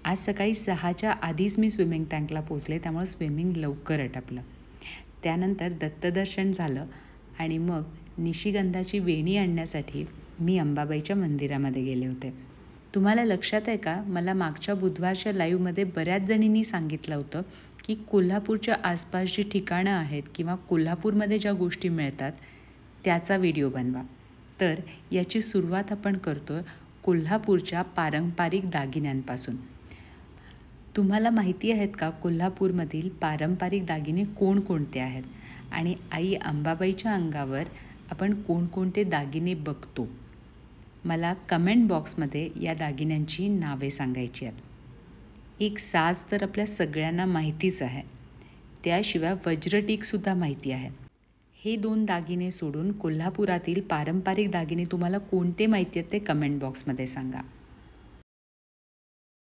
आज सकाळी 6च्या आधीच मी स्विमिंग टँकला पोचले, त्यामुळे स्विमिंग लवकर आटपलं. त्यानंतर दत्तदर्शन झालं आणि मग निशिगंधाची वेणी आणण्यासाठी मी अंबाबाईच्या मंदिरामध्ये गेले होते. तुम्हाला लक्षात आहे का, मला मागच्या बुधवारच्या लाईव्हमध्ये बऱ्याच जणींनी सांगितलं होतं की कोल्हापूरच्या आसपास जी ठिकाणं आहेत किंवा कोल्हापूरमध्ये ज्या गोष्टी मिळतात त्याचा व्हिडिओ बनवा. तर याची सुरुवात आपण करतो कोल्हापूरच्या पारंपरिक दागिन्यांपासून. तुम्हाला माहिती आहेत का कोल्हापूरमधील पारंपरिक दागिने कोणकोणते आहेत आणि आई अंबाबाईच्या अंगावर आपण कोणकोणते दागिने बघतो? मला कमेंट बॉक्समध्ये या दागिन्यांची नावे सांगायची आहेत. एक साज तर आपल्या सगळ्यांना माहितीच आहे, त्याशिवाय वज्रटीकसुद्धा माहिती आहे. हे 2 दागिने सोडून कोल्हापुरातील पारंपरिक दागिने तुम्हाला कोणते माहिती आहेत ते कमेंट बॉक्समध्ये सांगा.